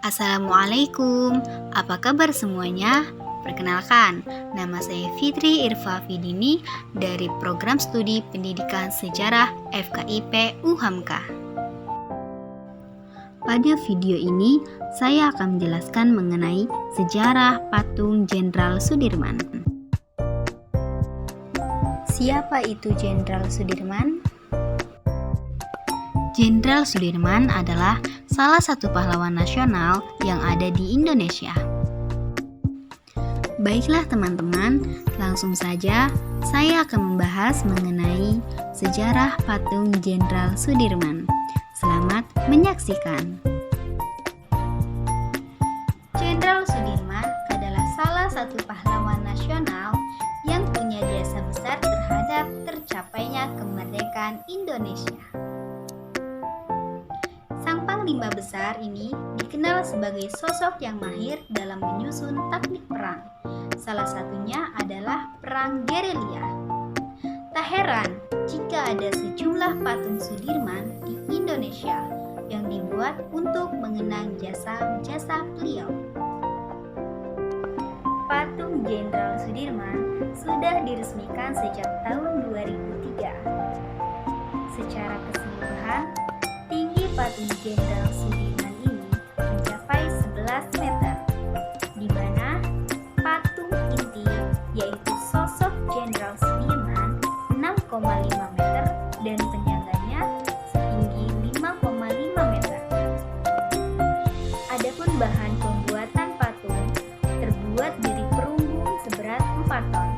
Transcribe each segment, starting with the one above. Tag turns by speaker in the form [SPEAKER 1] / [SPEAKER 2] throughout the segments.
[SPEAKER 1] Assalamualaikum, apa kabar semuanya? Perkenalkan, nama saya Fitri Irfa Fidini dari Program Studi Pendidikan Sejarah FKIP UHAMKA. Pada video ini, saya akan menjelaskan mengenai sejarah patung Jenderal Sudirman. Siapa itu Jenderal Sudirman? Jenderal Sudirman adalah salah satu pahlawan nasional yang ada di Indonesia. Baiklah teman-teman, langsung saja saya akan membahas mengenai sejarah patung Jenderal Sudirman. Selamat menyaksikan. Jenderal Sudirman adalah salah satu pahlawan nasional yang punya jasa besar terhadap tercapainya kemerdekaan Indonesia. Sang Panglima Besar ini dikenal sebagai sosok yang mahir dalam menyusun taktik perang. Salah satunya adalah perang gerilya. Tak heran jika ada sejumlah patung Sudirman di Indonesia yang dibuat untuk mengenang jasa-jasa beliau. Patung Jenderal Sudirman sudah diresmikan sejak tahun 2003. Secara keseluruhan, tinggi patung Jenderal Sudirman ini mencapai 11 meter, di mana patung inti yaitu sosok Jenderal Sudirman 6,5 meter dan penyangganya setinggi 5,5 meter. Adapun bahan pembuatan patung terbuat dari perunggu seberat 4 ton.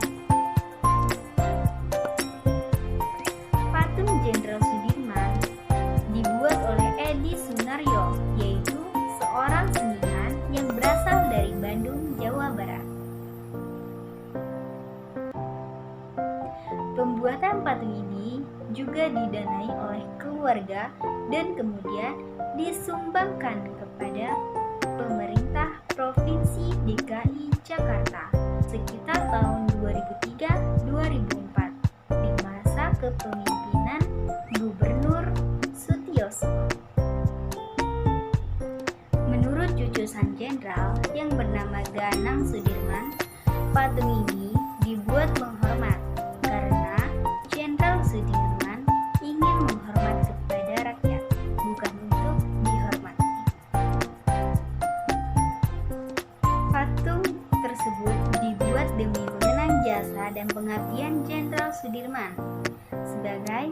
[SPEAKER 1] Patung Jenderal Sudirman dibuat oleh Edi Sunaryo, yaitu seorang seniman yang berasal dari Bandung, Jawa Barat. Pembuatan patung ini juga didanai oleh keluarga dan kemudian disumbangkan kepada pemerintah Provinsi DKI Jakarta sekitar tahun 2003-2004 di masa kepemimpinan Gubernur Sutioso. Menurut cucu sang jenderal yang bernama Ganang Sudirman, patung ini dibuat menghormat karena Jenderal Sudirman ingin menghormat kepada rakyat, bukan untuk dihormati. Patung tersebut dibuat demi mengenang jasa dan pengabdian Jenderal Sudirman sebagai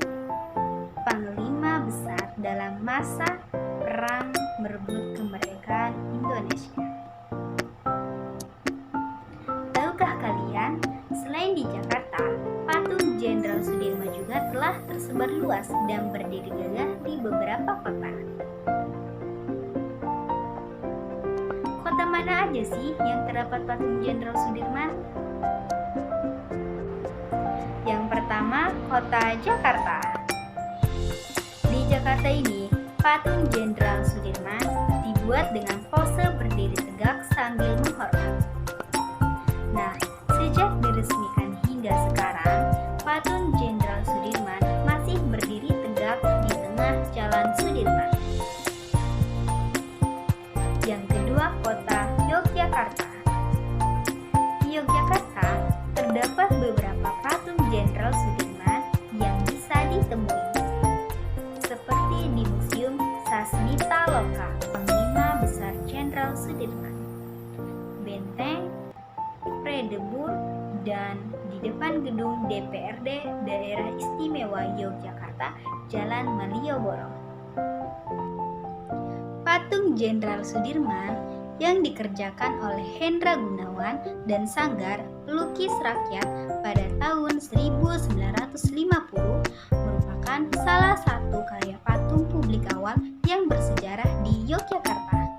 [SPEAKER 1] Panglima Besar dalam masa perang merebut kemerdekaan Indonesia. Tahukah kalian, selain di Jakarta, patung Jenderal Sudirman juga telah tersebar luas dan berdiri gagah di beberapa kota. Kota mana aja sih yang terdapat patung Jenderal Sudirman? Yang pertama, kota Jakarta. Di Jakarta ini, patung Jenderal Sudirman dibuat dengan pose berdiri tegak sambil menghormat. Nah, sejak diresmikan hingga sekarang, patung Jenderal Sudirman masih berdiri tegak di tengah Jalan Sudirman. Yang kedua, kota Yogyakarta. Di Yogyakarta terdapat beberapa patung Jenderal Sudirman yang bisa ditemui, seperti di Museum Sasmita Loka, Panglima Besar Jenderal Sudirman, Benteng Fredeburg, dan di depan gedung DPRD Daerah Istimewa Yogyakarta, Jalan Malioboro. Patung Jenderal Sudirman yang dikerjakan oleh Hendra Gunawan dan Sanggar Pelukis Rakyat pada tahun 1950 merupakan salah satu karya patung publik awal yang bersejarah di Yogyakarta.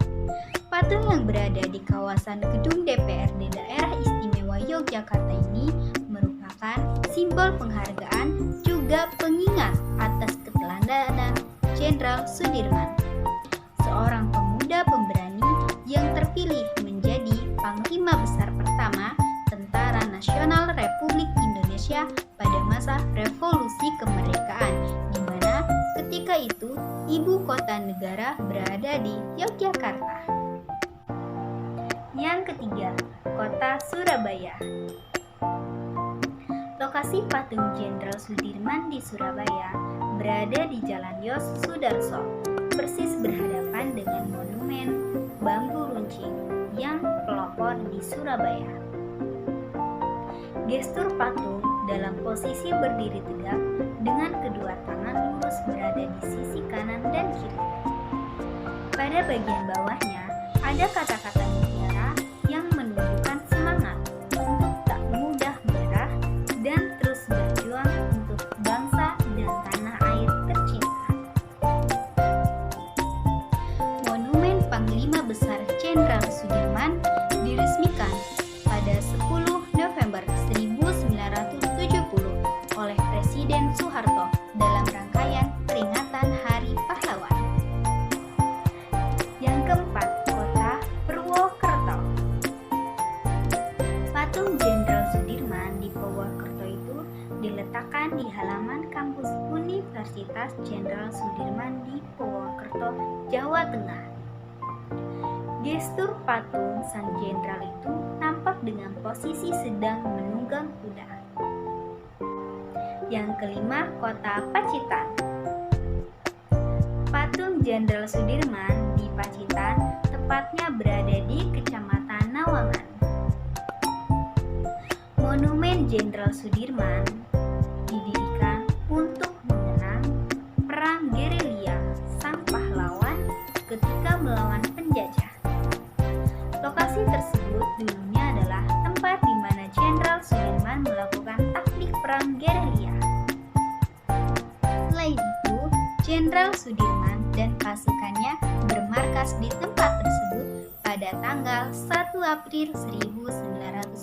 [SPEAKER 1] Patung yang berada di kawasan gedung DPRD Daerah Istimewa Yogyakarta ini merupakan simbol penghargaan juga pengingat atas keteladanan Jenderal Sudirman, seorang pemuda pemberani yang terpilih menjadi Panglima Besar pertama Tentara Nasional Republik Indonesia pada masa Revolusi Kemerdekaan, di mana ketika itu ibu kota negara berada di Yogyakarta. ketiga, Kota Surabaya. Lokasi patung Jenderal Sudirman di Surabaya berada di Jalan Yos Sudarso, persis berhadapan dengan monumen bambu runcing yang pelopor di Surabaya. Gestur patung dalam posisi berdiri tegak dengan kedua tangan lurus berada di sisi kanan dan kiri. Pada bagian bawahnya ada kata-kata mutiara yang menunjukkan semangat untuk tak mudah menyerah dan terus berjuang untuk bangsa dan tanah air tercinta. Monumen Panglima Besar Jenderal Sudirman diresmikan pada 10 November 1970 oleh Presiden Soeharto dalam rangkaian peringatan Hari Pahlawan. Yang keempat, Kota Purwokerto. Patung Jenderal Sudirman di Purwokerto itu diletakkan di halaman kampus Universitas Jenderal Sudirman di Purwokerto, Jawa Tengah. Gestur patung sang jenderal itu tampak dengan posisi sedang menunggang kuda. Yang kelima, Kota Pacitan. Patung Jenderal Sudirman di Pacitan tepatnya berada di Kecamatan Nawangan. Monumen Jenderal Sudirman didirikan untuk mengenang perang gerilya sang pahlawan ketika melawan penjajah. Lokasi tersebut dulunya adalah tempat di mana Jenderal Sudirman melakukan taktik perang gerilya. Selain itu, Jenderal Sudirman dan pasukannya bermarkas di tempat tersebut pada tanggal 1 April 1949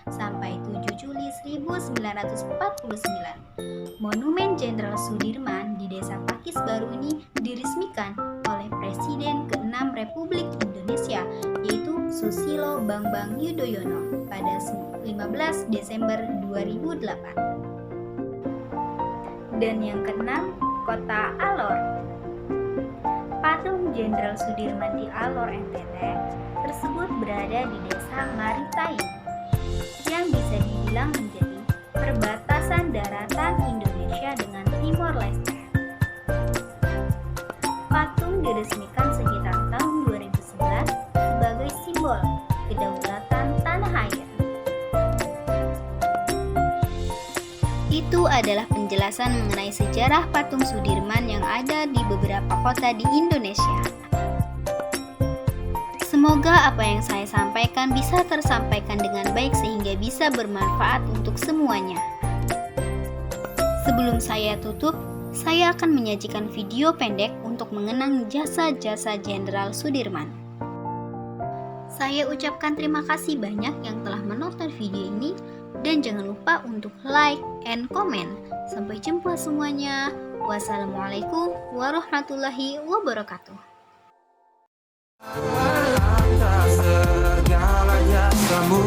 [SPEAKER 1] sampai 7 Juli 1949. Monumen Jenderal Sudirman di Desa Pakis Baru ini diresmikan oleh Presiden ke-6 Republik Indonesia, yaitu Susilo Bambang Yudhoyono pada 15 Desember 2008. Dan yang keenam, Kota Alor. Patung Jenderal Sudirman di Alor, NTT tersebut berada di Desa Maritain yang bisa dibilang menjadi perbatasan daratan Indonesia dengan Timor Leste. Patung diresmikan sekitar tahun 2011 sebagai simbol kedaulatan tanah air. Itu adalah penjelasan mengenai sejarah patung Sudirman yang ada di beberapa kota di Indonesia. Semoga apa yang saya sampaikan bisa tersampaikan dengan baik sehingga bisa bermanfaat untuk semuanya. Sebelum saya tutup, saya akan menyajikan video pendek untuk mengenang jasa-jasa Jenderal Sudirman. Saya ucapkan terima kasih banyak yang telah menonton video ini dan jangan lupa untuk like and comment. Sampai jumpa semuanya. Wassalamualaikum warahmatullahi wabarakatuh.
[SPEAKER 2] Atas segala jasamu,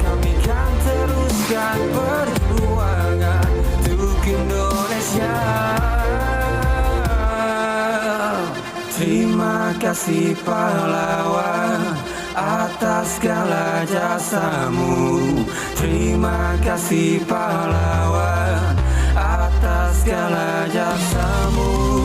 [SPEAKER 2] kami kan teruskan perjuangan untuk Indonesia. Terima kasih pahlawan atas segala jasamu. Terima kasih pahlawan atas segala jasamu.